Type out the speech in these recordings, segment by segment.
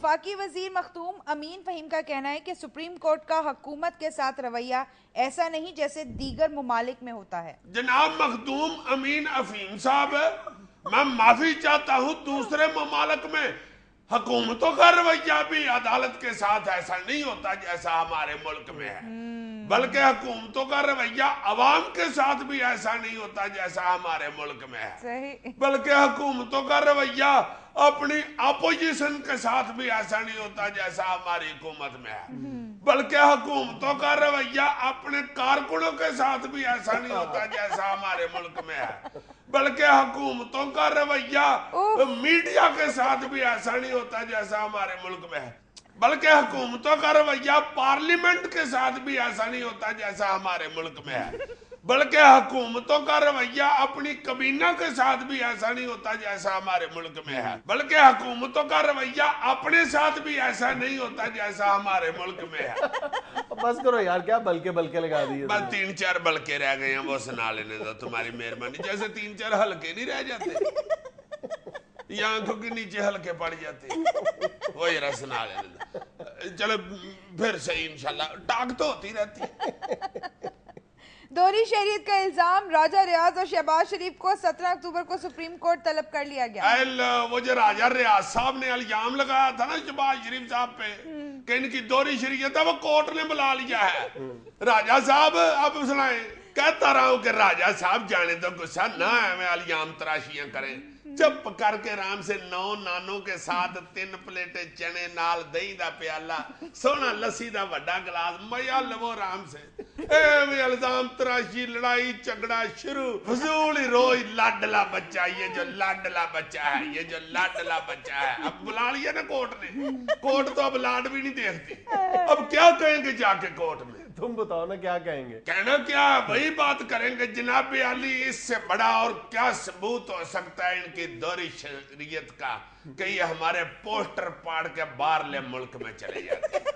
وفاقی وزیر مختوم امین فہیم کا کہنا ہے کہ سپریم کورٹ کا حکومت کے ساتھ رویہ ایسا نہیں جیسے دیگر ممالک میں ہوتا ہے. جناب مخدوم امین افیم صاحب، میں معافی چاہتا ہوں، دوسرے ممالک میں حکومتوں کا رویہ بھی عدالت کے ساتھ ایسا نہیں ہوتا جیسا ہمارے ملک میں ہے، بلکہ حکومتوں کا رویہ عوام کے ساتھ بھی ایسا نہیں ہوتا جیسا ہمارے ملک میں ہے. صحیح. بلکہ حکومتوں کا رویہ اپنی اپوزیشن کے ساتھ بھی ایسا نہیں ہوتا جیسا ہماری حکومت میں ہے، بلکہ حکومتوں کا رویہ اپنے کارکنوں کے ساتھ بھی ایسا نہیں ہوتا جیسا ہمارے ملک میں ہے، بلکہ حکومتوں کا رویہ میڈیا کے ساتھ بھی ایسا نہیں ہوتا جیسا ہمارے ملک میں ہے، بلکہ حکومتوں کا رویہ پارلیمنٹ کے ساتھ بھی ایسا نہیں ہوتا جیسا ہمارے ملک میں ہے، بلکہ حکومتوں کا رویہ اپنی کابینہ کے ساتھ بھی ایسا نہیں ہوتا جیسا ہمارے ملک میں ہے، بلکہ حکومتوں کا رویہ اپنے ساتھ بھی ایسا نہیں ہوتا جیسا ہمارے ملک میں ہے. بس کرو یار، کیا بلکے لگا دیے. بس 3-4 بلکے رہ گئے ہیں، وہ سنا لینے دو تمہاری مہربانی. جیسے 3-4 ہلکے نہیں رہ جاتے یا آنکھوں کے نیچے ہلکے پڑ جاتے، وہ ذرا سنا لینے دو. چلو پھر صحیح انشاءاللہ، ٹاک تو ہوتی رہتی ہے. دوہری شہریت کا الزام راجہ ریاض اور شہباز شریف کو 17 اکتوبر کو سپریم کورٹ طلب کر لیا گیا. وہ جو راجہ ریاض صاحب نے الزام لگایا تھا نا شہباز شریف صاحب پہ کہ ان کی دوہری شہریت ہے، وہ کورٹ نے بلا لیا ہے. راجہ صاحب اب سنائیں، کہتا رہا ہوں کہ راجہ صاحب جانے تو غصہ نہ ہے، میں الزام تراشیاں کریں، چپ کر کے آرام سے 9 نانوں کے ساتھ 3 پلیٹیں چنے نال دہی دا پیالہ سونا لسی دا وڈا گلاس میا لو آرام سے. اے الزام تراشی، لڑائی جھگڑا شروع، فضول ہی روئی لاڈلا بچہ، یہ جو لاڈلا بچہ ہے، یہ جو لاڈلا بچہ ہے. اب بلا لیا نا کورٹ نے، کورٹ تو اب لاڈ بھی نہیں دیکھتی. اب کیا کہیں گے جا کے کورٹ میں؟ تم بتاؤ نا کیا کہیں گے. کہنا کیا، وہی بات کریں گے جناب علی، اس سے بڑا اور کیا ثبوت ہو سکتا ہے ان کی دوہری شہریت کا کہ یہ ہمارے پوسٹر پاڑ کے باہرلے ملک میں چلے جاتے ہیں.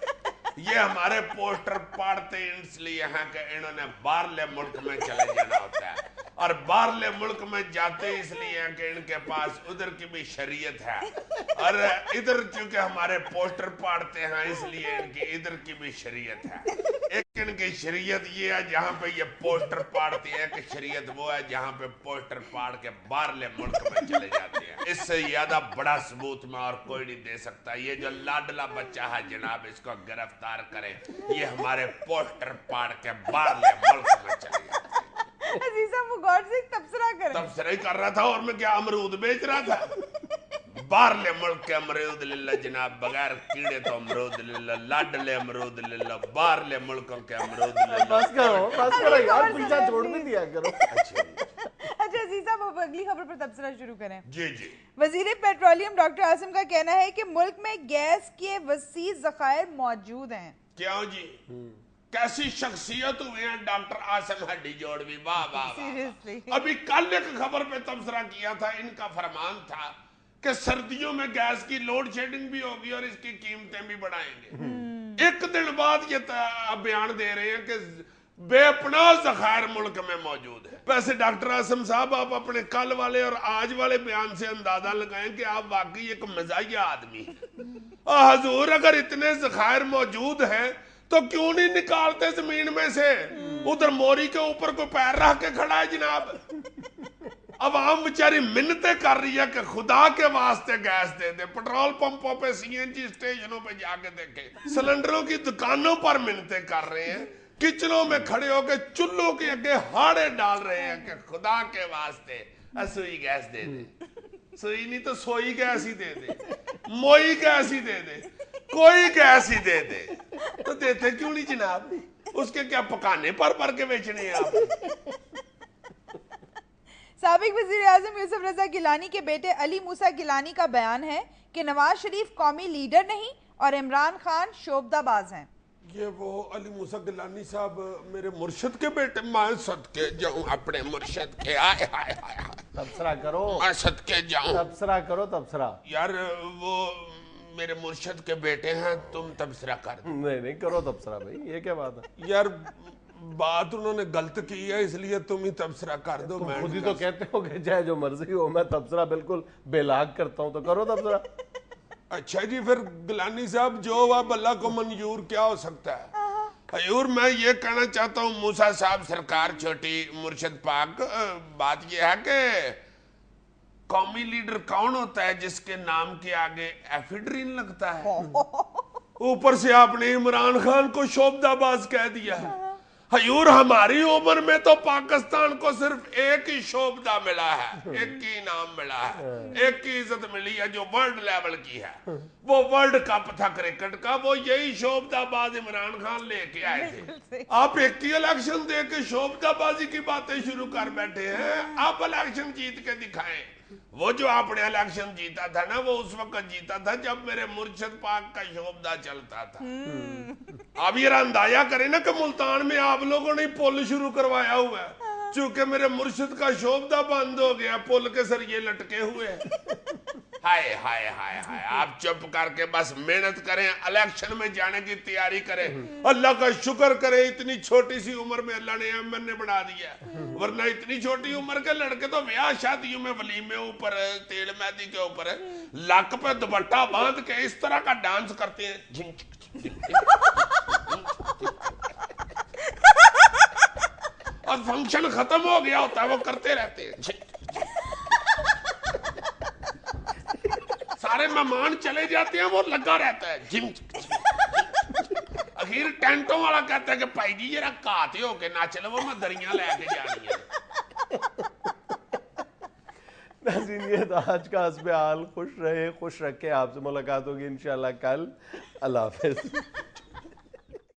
یہ ہمارے پوسٹر پاڑتے اس لیے ہیں کہ انہوں نے باہرلے ملک میں چلے جانا ہوتا ہے، اور باہرلے ملک میں جاتے اس لیے ہیں کہ ان کے پاس ادھر کی بھی شریعت ہے، اور ادھر چونکہ ہمارے پوسٹر پاڑتے ہیں اس لیے ان کی ادھر کی بھی شریعت ہے. ایک ان کی شریعت یہ ہے جہاں پہ یہ پوسٹر پاڑتے ہیں، کہ شریعت وہ ہے جہاں پہ پوسٹر پاڑ کے باہرلے ملک میں چلے جاتے ہیں. اس سے زیادہ بڑا ثبوت میں اور کوئی نہیں دے سکتا. یہ جو لاڈلا بچہ ہے جناب، اس کو گرفتار کریں، یہ ہمارے پوسٹر پاڑ کے باہرلے ملک میں چلے جاتے ہیں. عزیزہ مغور سے تبصرہ کریں. تبصرہ ہی کر رہا تھا، اور میں کیا امرود بیچ رہا تھا؟ باہرلے ملک کے امرود للہ جناب، بغیر کیڑے تو امرود للہ، لاڈلے امرود للہ، باہرلے ملکوں کے امرود للہ. بس کرو یار، پیچھا چھوڑ بھی دیا کرو. اچھا عزیزہ، وہ اگلی خبر پر تبصرہ شروع کریں. جی جی. وزیر پیٹرولیم ڈاکٹر عاصم کا کہنا ہے کہ ملک میں گیس کے وسیع ذخائر موجود ہیں. کیوں جی؟ کیسی شخصیت ہوئے ہیں ڈاکٹر عاصم ہڈی جوڑوی، واہ واہ واہ. ابھی کل ایک خبر پہ تبصرہ کیا تھا، ان کا فرمان تھا کہ سردیوں میں گیس کی لوڈ شیڈنگ بھی ہوگی اور اس کی قیمتیں بھی بڑھائیں گے. ایک دن بعد یہ بیان دے رہے ہیں کہ بے پناہ ذخائر ملک میں موجود ہے. ویسے ڈاکٹر عاصم صاحب، آپ اپنے کل والے اور آج والے بیان سے اندازہ لگائیں کہ آپ واقعی ایک مزاحیہ آدمی ہیں. حضور، اگر اتنے ذخائر موجود ہیں تو کیوں نہیں نکالتے زمین میں سے؟ ادھر موری کے اوپر کوئی پیر رکھ کے کھڑا ہے جناب. عوام بیچاری منتیں کر رہی ہے کہ خدا کے واسطے گیس دے دے. پٹرول پمپوں پہ، سی این جی اسٹیشنوں پہ جا کے دیکھیں، سلنڈروں کی دکانوں پر منتیں کر رہے ہیں، کچنوں میں کھڑے ہو کے چولہوں کے آگے ہاڑے ڈال رہے ہیں کہ خدا کے واسطے سوئی گیس دے دے. سوئی نہیں تو سوئی گیس ہی دے دے، موئی گیس ہی دے دے، کوئی گیس ہی دے دے. تو دیتے کیوں نہیں جناب؟ اس کے کیا پکانے پر کے بیچنے ہیں آپ؟ سابق وزیر اعظم یوسف رضا گیلانی کے بیٹے علی موسیٰ گیلانی کا بیان ہے کہ نواز شریف قومی لیڈر نہیں اور عمران خان شعبدہ باز ہیں. یہ وہ علی موسیٰ گیلانی صاحب میرے مرشد کے بیٹے؟ میں صدقے جاؤں اپنے مرشد کے. آئے ہائے ہائے ہائے، تبصرہ کرو. میں صدقے جاؤں. تبصرہ کرو تبصرہ. یار وہ میرے مرشد کے بیٹے ہیں، تم تبصرہ کر دو. نہیں کرو تبصرہ بھائی، یہ کیا بات ہے یار؟ بات انہوں نے غلط کی ہے، اس لیے تم ہی تبصرہ کر دو. میں خود ہی تو کہتے ہو کہ چاہے جو مرضی ہو، میں تبصرہ بالکل بے لاگ کرتا ہوں، تو کرو تبصرہ. اچھا جی، پھر گیلانی صاحب جو اب اللہ کو منظور کیا ہو سکتا ہے؟ حضور میں یہ کہنا چاہتا ہوں موسیٰ صاحب سرکار چھوٹی مرشد پاک، بات یہ ہے کہ قومی لیڈر کون ہوتا ہے جس کے نام کے آگے ایفیڈرین لگتا ہے؟ اوپر سے آپ نے عمران خان کو شعبدہ باز کہہ دیا ہے۔ حضور ہماری عمر میں تو پاکستان کو صرف ایک ہی شعبدہ ملا ہے، ایک ہی انعام ملا ہے، ایک ہی عزت ملی ہے جو ورلڈ لیول کی ہے، وہ ورلڈ کپ تھا کرکٹ کا، وہ یہی شعبدہ باز عمران خان لے کے آئے تھے۔ آپ ایک ہی الیکشن دے کے شعبدہ بازی کی باتیں شروع کر بیٹھے ہیں، آپ الیکشن جیت کے دکھائیں۔ وہ جو آپ نے الیکشن جیتا تھا نا، وہ اس وقت جیتا تھا جب میرے مرشد پاک کا شعبدہ چلتا تھا۔ آپ یہ اندازہ کریں نا کہ ملتان میں آپ لوگوں نے پل شروع کروایا ہوا ہے، چونکہ میرے مرشد کا شعبدہ بند ہو گیا، پل کے سر یہ لٹکے ہوئے ہیں۔ ہائے ہائے ہائے ہائے، آپ چپ کر کے بس محنت کریں، الیکشن میں جانے کی تیاری کریں، اللہ کا شکر کریں اتنی چھوٹی سی عمر میں اللہ نے ایم نے بنا دیا، ورنہ اتنی چھوٹی عمر کے لڑکے تو بیاہ شادیوں میں ولیمے اوپر تیل مہندی کے اوپر لک پہ دوپٹہ باندھ کے اس طرح کا ڈانس کرتے ہیں، اور فنکشن ختم ہو گیا ہوتا ہے وہ کرتے رہتے ہیں، سارے مہمان چلے جاتے ہیں وہ لگا رہتا ہے، اخیر ٹینٹوں والا کہتا ہے کہ بھائی جی یہ کاتے ہو کے نہ چلے، وہ میں دریاں لے کے جانی ہے۔ ناظرین یہ تھا آج کا حسب حال، خوش رہے، خوش رکھے، آپ سے ملاقات ہوگی انشاءاللہ کل، اللہ حافظ۔